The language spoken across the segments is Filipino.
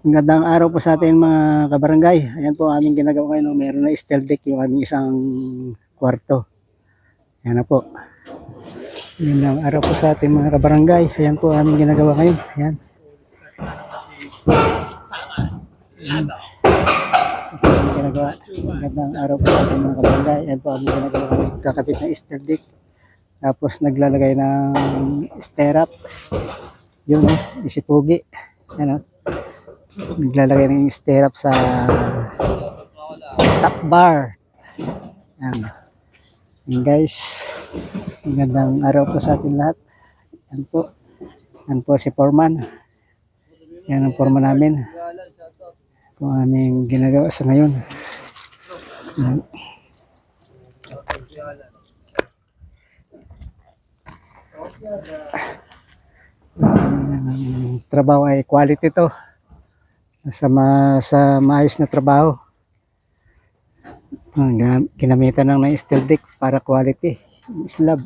Magandang araw po sa atin mga kabarangay. Ayan po aming ginagawa ngayon. Meron na steel deck yung aming isang kwarto. Ayan na po. Magandang araw po sa ating mga kabarangay. Ayan po aming ginagawa ngayon. Ayan. Ayan. Aming ginagawa. Magandang araw po sa ating mga kabarangay. Ayan po aming ginagawa ngayon. Kakapit na steel deck. Tapos naglalagay ng stirrup. Yun isipugi. Ayan o. Naglalagay ng stirrup sa top bar. Yan. Yan guys. Magandang araw po sa atin lahat. Yan po. Yan po si Foreman. Yan ang Foreman namin. Kung aming ginagawa sa ngayon. Yan. Ang trabaho ay quality to. Sa maayos na trabaho. Ginamitan ng steel deck para quality slab.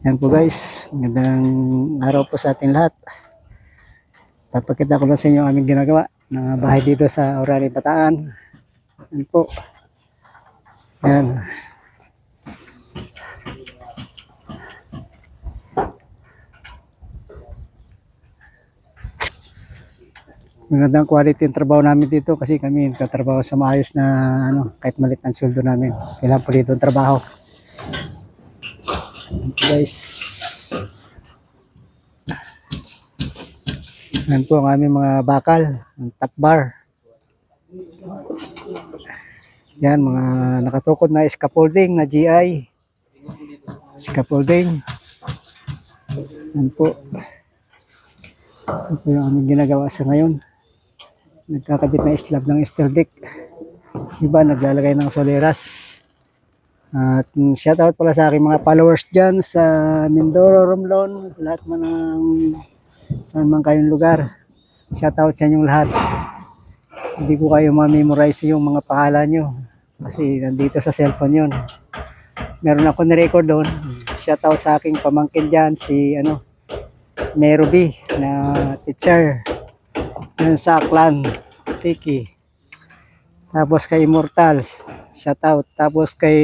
Yan po guys, magandang araw po sa ating lahat. Papakita ko lang sa inyo ang aming ginagawa ng bahay dito sa Orani, Bataan. Yan po. Yan. Magandang quality yung trabaho namin dito kasi kami nagtatrabaho sa maayos na kahit maliit ang sweldo namin. Kailangan po dito ang trabaho. Guys. Yan po ang aming mga bakal, ang top bar. Yan, mga nakatukod na scaffolding na GI. Scaffolding. Yan po. Ito yung aming ginagawa sa ngayon. Nagkakabit na slab ng steel deck. Iba naglalagay ng soleras. At shoutout pala sa aking mga followers dyan sa Mindoro, Romblon, lahat man ng saan man kayong lugar. Shoutout sa inyong lahat. Hindi ko kayo ma-memorize yung mga pangalan nyo kasi nandito sa cellphone yun. Meron ako ni-record doon. Shoutout sa aking pamangkin dyan si Meruby na teacher yan sa Aklan, Tiki. Tapos kay Immortals, shout out. Tapos kay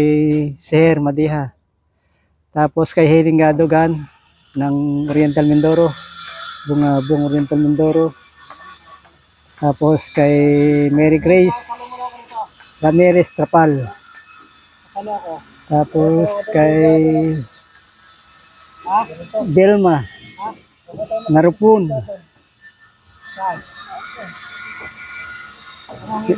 Seher Madiha. Tapos kay Heling Gadogan ng Oriental Mindoro, Bungabong Oriental Mindoro. Tapos kay Mary Grace Ramirez Trapal. Tapos kay Delma Narupun.